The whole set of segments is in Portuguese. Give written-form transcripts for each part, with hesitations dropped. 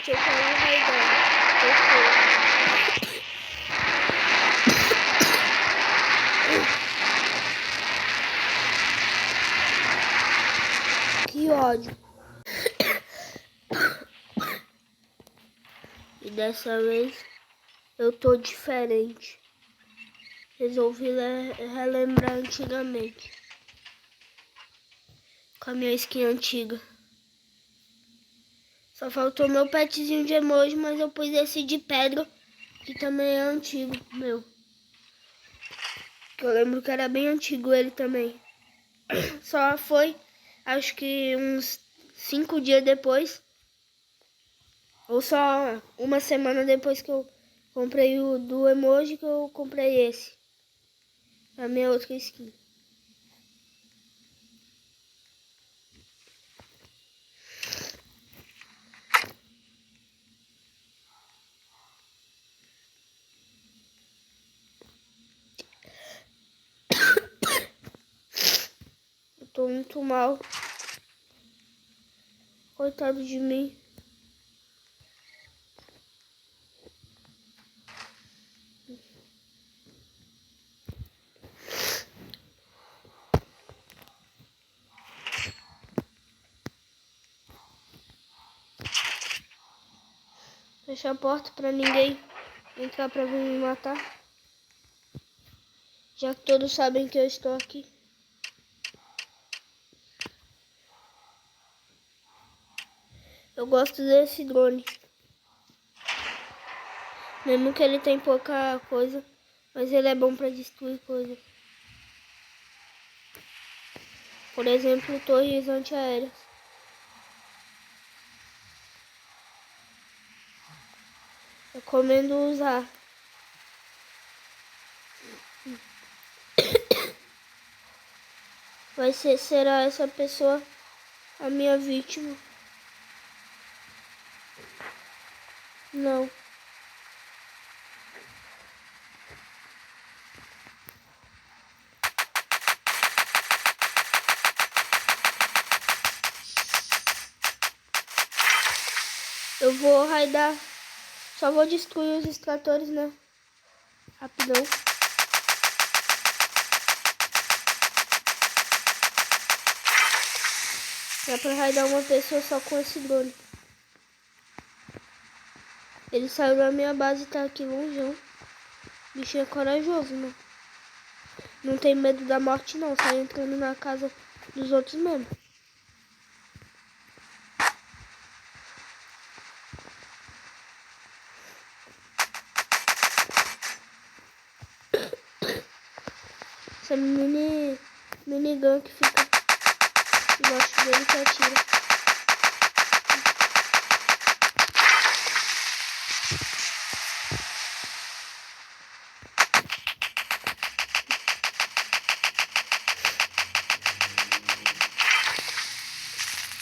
gente, eu quero um raidão. Que ódio. E dessa vez eu tô diferente. Resolvi relembrar antigamente. Com a minha skin antiga. Só faltou meu petzinho de emoji, mas eu pus esse de pedra, que também é antigo, meu. Que eu lembro que era bem antigo ele também. Só foi, acho que uns 5 dias depois, ou só uma semana depois que eu comprei o do emoji, que eu comprei esse. A minha outra skin. Eu tô muito mal. Coitado de mim. Fecha a porta pra ninguém entrar pra vir me matar. Já que todos sabem que eu estou aqui. Eu gosto desse drone. Mesmo que ele tem pouca coisa, mas ele é bom pra destruir coisas. Por exemplo, torres antiaéreas. Recomendo usar. Será essa pessoa a minha vítima? Não. Eu vou raidar. Só vou destruir os extratores, né? Rapidão. Dá pra raidar uma pessoa só com esse drone. Ele saiu da minha base e tá aqui longeão. O bichinho é corajoso, né? Não tem medo da morte não. Sai entrando na casa dos outros mesmo. Essa minigun que fica embaixo dele que atira.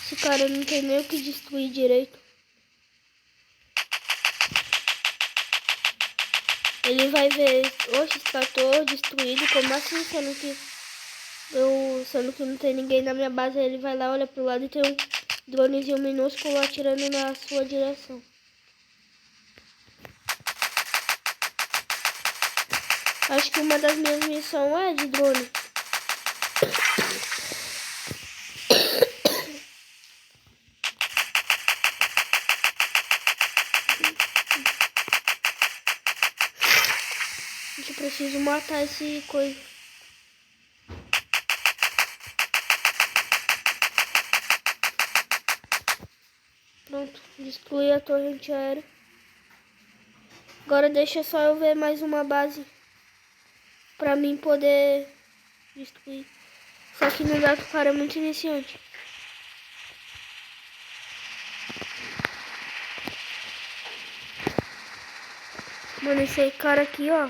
Esse cara não tem nem o que destruir direito. Ele vai ver, oxe, extrator destruído, como assim, sendo que não tem ninguém na minha base. Ele vai lá, olha pro lado e tem um dronezinho minúsculo atirando na sua direção. Acho que uma das minhas missões é de drone. Eu preciso matar esse coisa. Pronto, destruí a torre antiaérea. Agora deixa só eu ver mais uma base pra mim poder destruir. Só que não dá que o cara é muito iniciante. Mano, esse cara aqui, ó,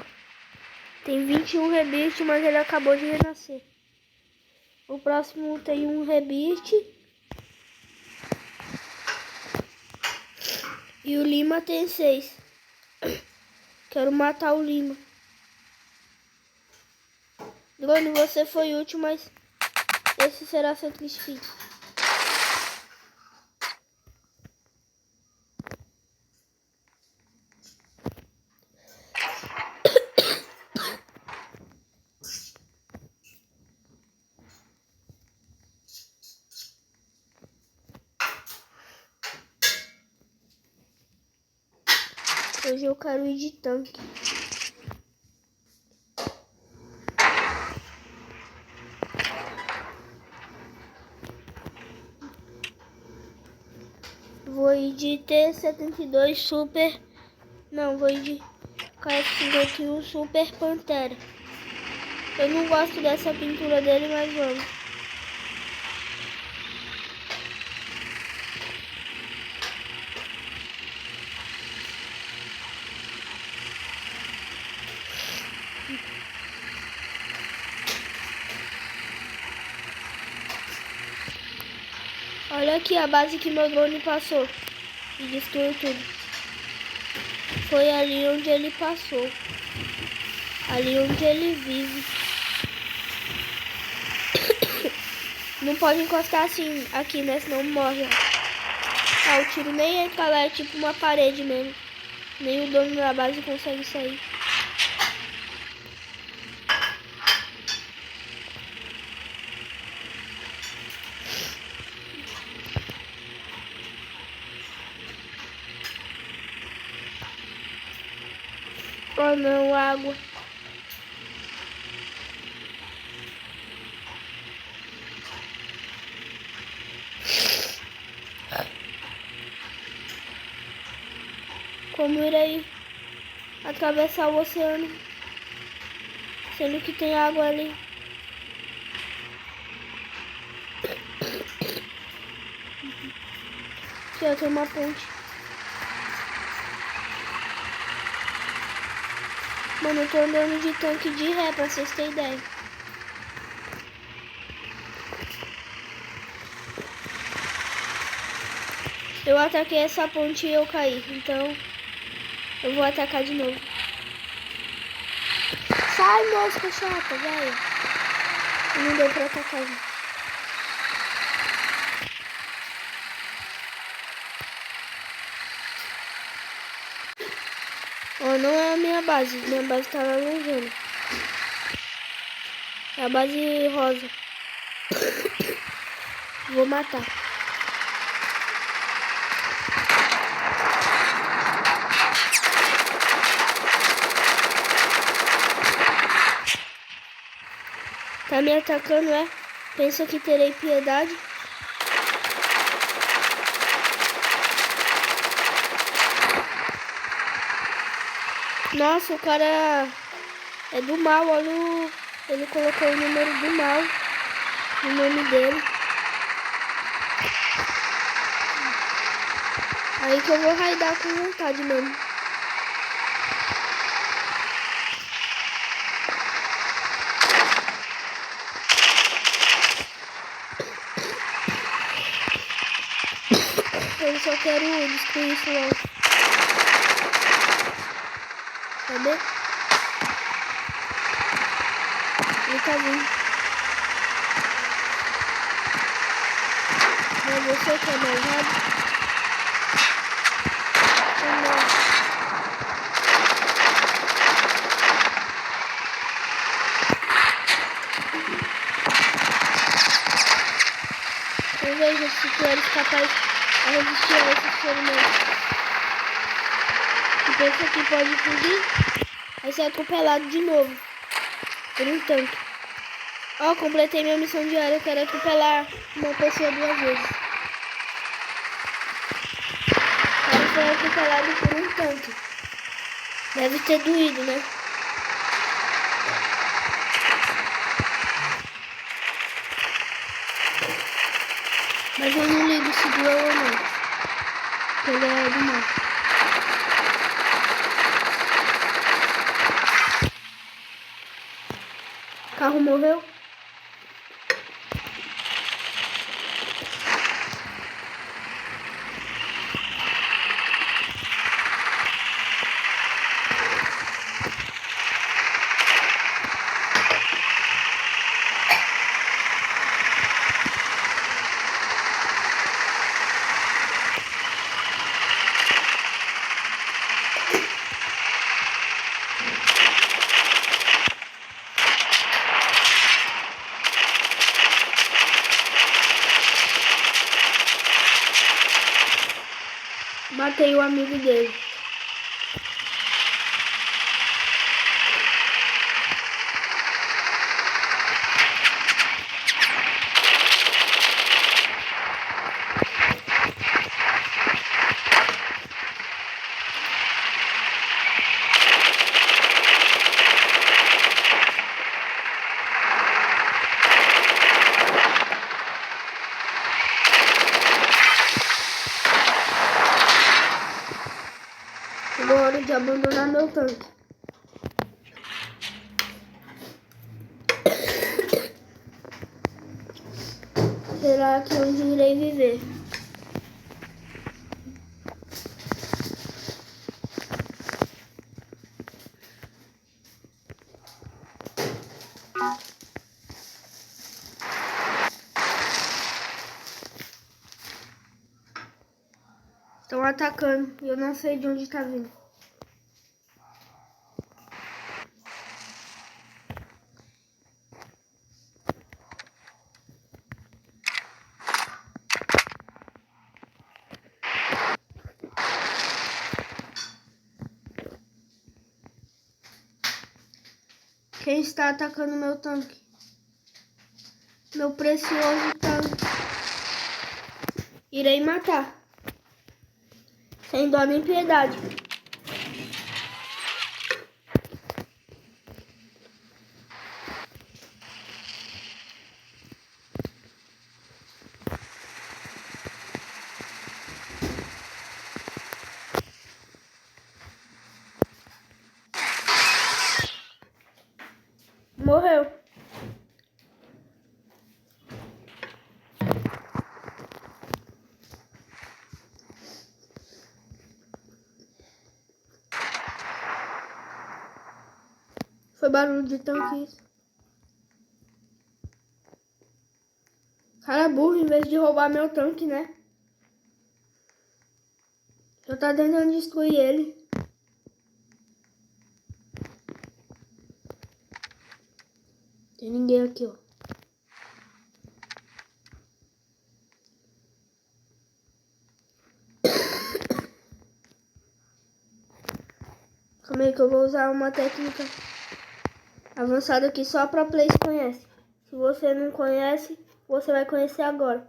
tem 21 rebite, mas ele acabou de renascer. O próximo tem um rebite. E o Lima tem 6. Quero matar o Lima. Drone, você foi útil, mas esse será seu triste fim. Hoje eu quero ir de tanque. Vou ir de T-72 Super. Não, vou ir de KF-51 Super Pantera. Eu não gosto dessa pintura dele, mas vamos. Olha aqui a base que meu drone passou e destruiu tudo. Foi ali onde ele passou. Ali onde ele vive. Não pode encostar assim aqui, né? Senão morre. Ah, o tiro nem entra lá, é tipo uma parede mesmo. Nem o dono da base consegue sair. Oh não, água. Como irei atravessar o oceano, sendo que tem água ali? Aqui ó, tem uma ponte. Mano, eu tô andando de tanque de ré, pra vocês terem ideia. Eu ataquei essa ponte e eu caí, então eu vou atacar de novo. Sai, mosca chata, velho. Não deu pra atacar. Ó, não é a minha base. Minha base tá lá longe. É a base rosa. Vou matar. Tá me atacando, é? Pensa que terei piedade? Nossa, o cara é do mal, olha ele colocou o número do mal no nome dele. Aí que eu vou raidar com vontade mesmo. Eu só quero destruir isso logo. Cadê? Ele tá vindo. Mas você que é malvado. Eu vejo se tu eres capaz de resistir a esse experimento. Tu pensa que pode fugir? Vai ser atropelado de novo. Por um tanque. Ó, completei minha missão diária. Eu quero atropelar uma pessoa 2 vezes. O cara foi atropelado por um tanque. Deve ter doído, né? Mas eu não ligo se doeu ou não. Porque ele é do mal. O carro morreu? Matei o amigo dele. Chegou a hora de abandonar meu tanque. Será que onde irei viver? Estão atacando e eu não sei de onde está vindo. Quem está atacando meu tanque? Meu precioso tanque. Irei matar. Sem dó nem piedade. Morreu. Foi barulho de tanque isso. Cara burro, em vez de roubar meu tanque, né? Eu tá tentando destruir ele. Tem ninguém aqui, ó. Calma aí que eu vou usar uma técnica avançada que só pro players conhece. Se você não conhece, você vai conhecer agora.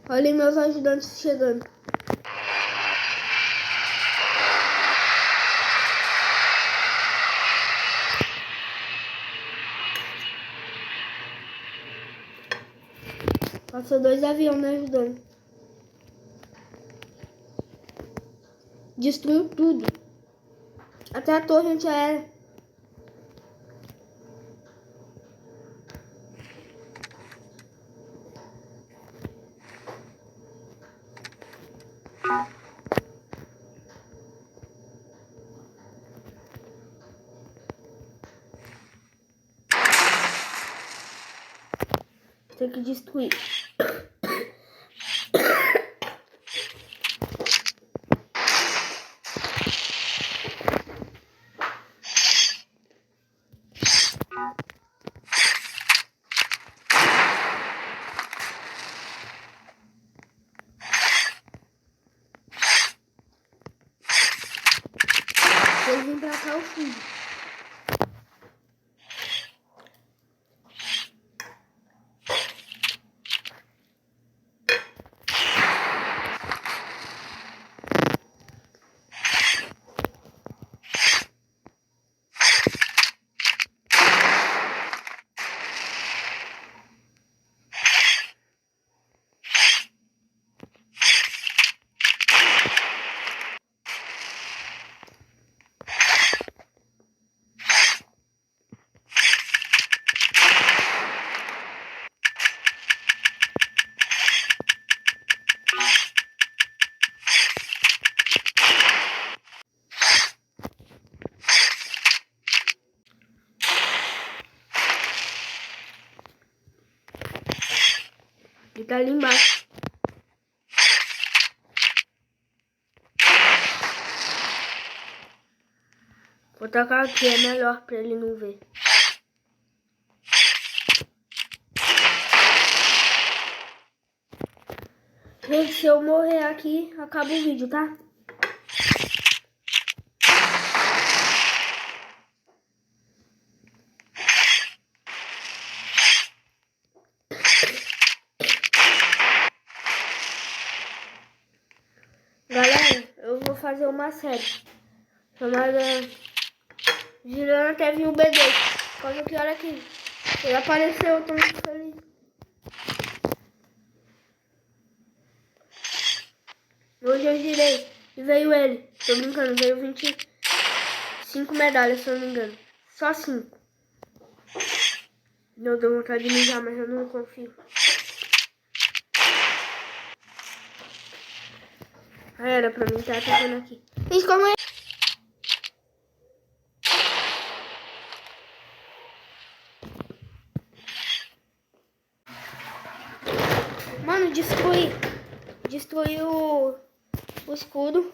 Olhem meus ajudantes chegando. Passou 2 aviões me ajudando. Destruiu tudo. Até a torre antiaérea. Tem que destruir. Eles vêm pra cá o fundo. Ele tá ali embaixo. Vou tacar aqui, é melhor pra ele não ver. Gente, se eu morrer aqui, acaba o vídeo, tá? Galera, eu vou fazer uma série chamada Girando até vir o bebê. Olha que hora que ele apareceu, eu tô muito feliz. Hoje eu girei e veio ele. Tô brincando, veio 25 medalhas, se eu não me engano. Só 5. Eu dou vontade de mijar, mas eu não confio. Ah, era pra mim estar atacando aqui. Gente, como é? Mano, destruí o escudo.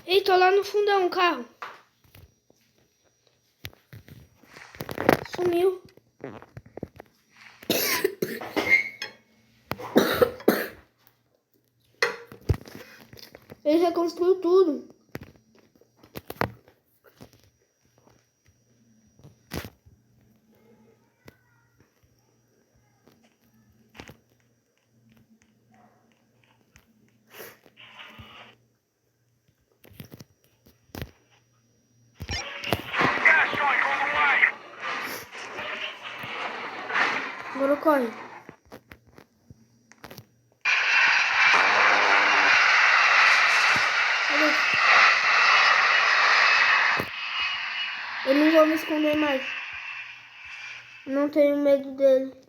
Ei, tô lá no fundão, o carro. Sumiu. Ele reconstruiu tudo. Agora corre. Eu não vou me esconder mais. Não tenho medo dele.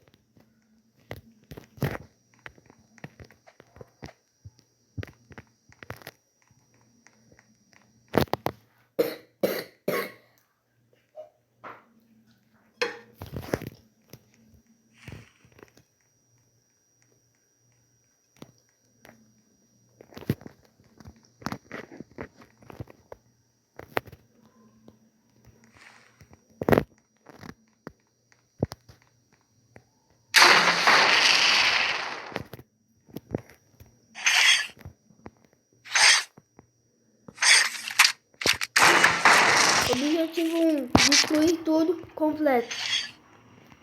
Objetivo 1, destruir tudo completo.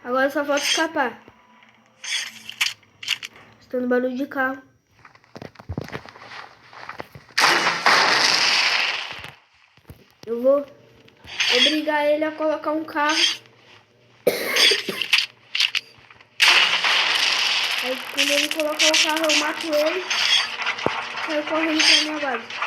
Agora só falta escapar. Escutando barulho de carro. Eu vou obrigar ele a colocar um carro. Aí quando ele colocar o carro eu mato ele. Saio correndo pra minha base.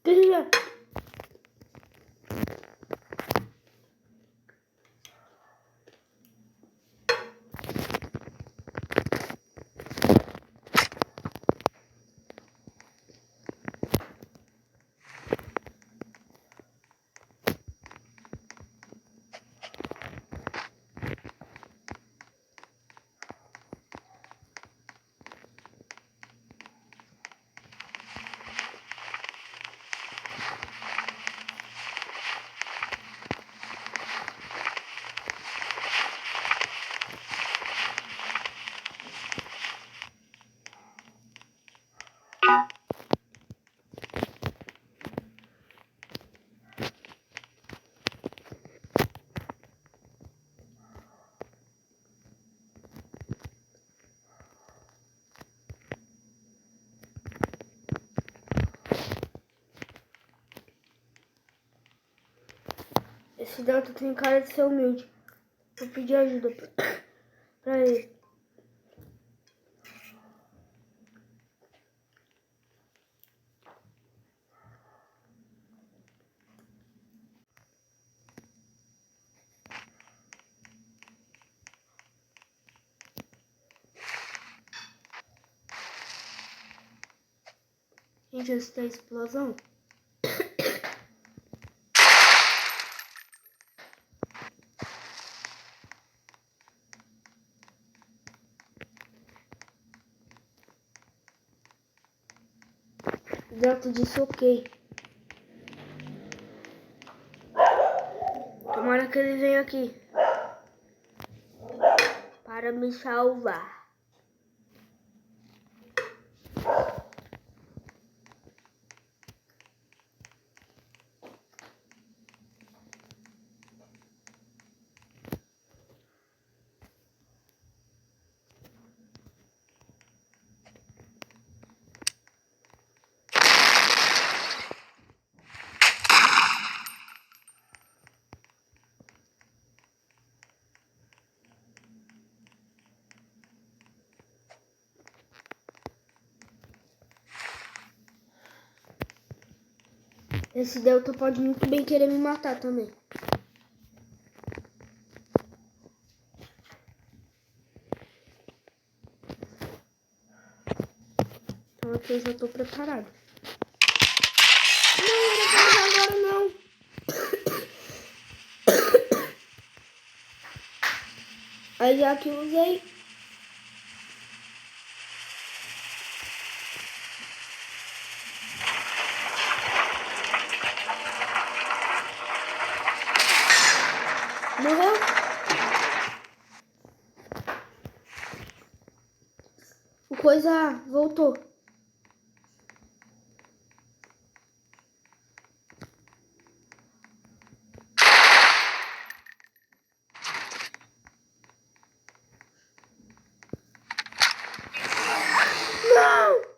Deixa. Esse Delta tem cara de ser humilde. Vou pedir ajuda pra ele. Gente, essa tá explosão. Delta disse ok. Tomara que ele venha aqui para me salvar. Esse Delta pode muito bem querer me matar também. Então aqui eu já tô preparado. Não, agora não. Aí já que usei. Morreu? O coisa voltou. Não!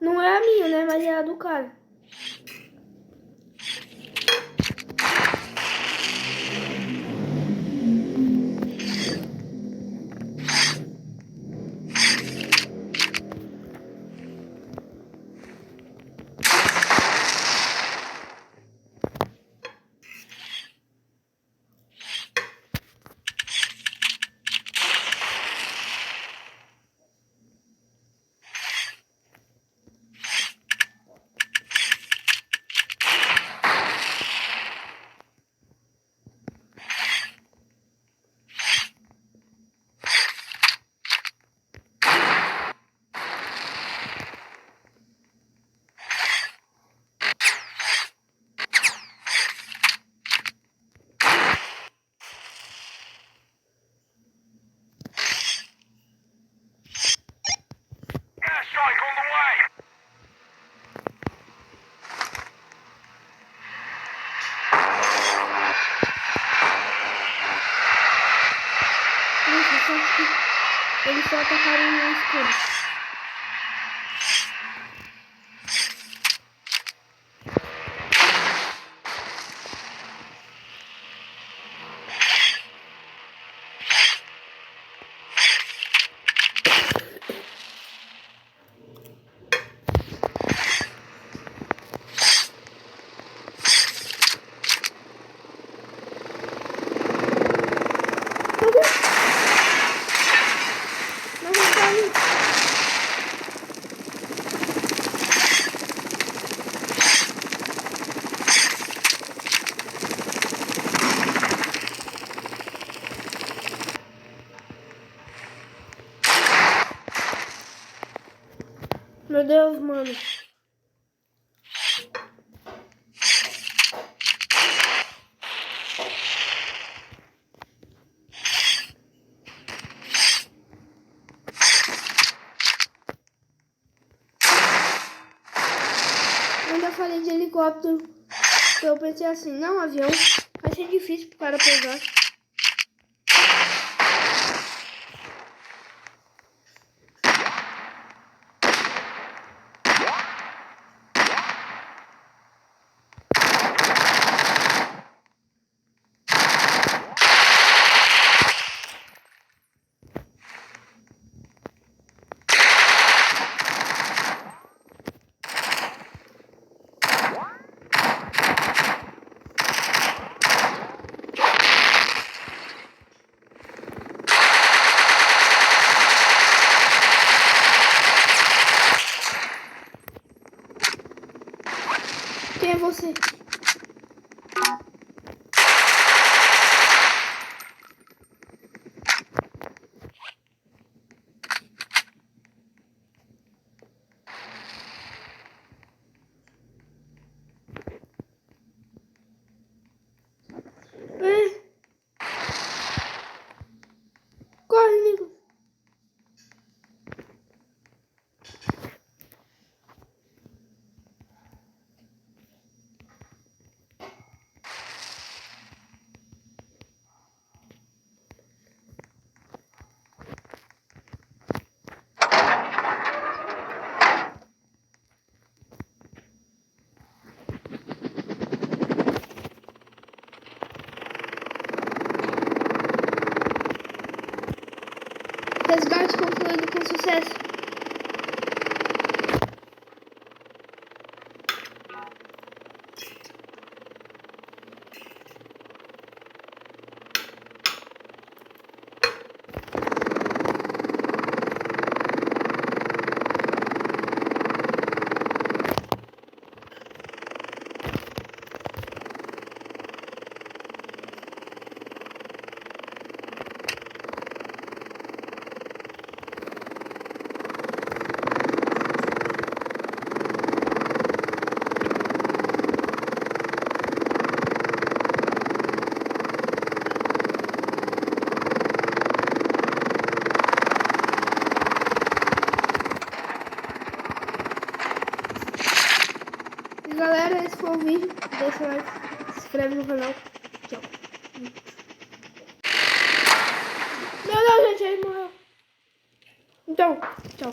Não é a minha, né? Mas é a do cara. Eles só atacaram no escuro. Não vou sair. Meu Deus, mano. Eu ainda falei de helicóptero. Eu pensei assim, não, avião vai ser difícil pro cara pegar. você. Corre, amigo. Resgate concluído com sucesso. Galera, esse foi o vídeo. Deixa o like, se inscreve no canal. Tchau. Não, gente, ele morreu. Então, tchau.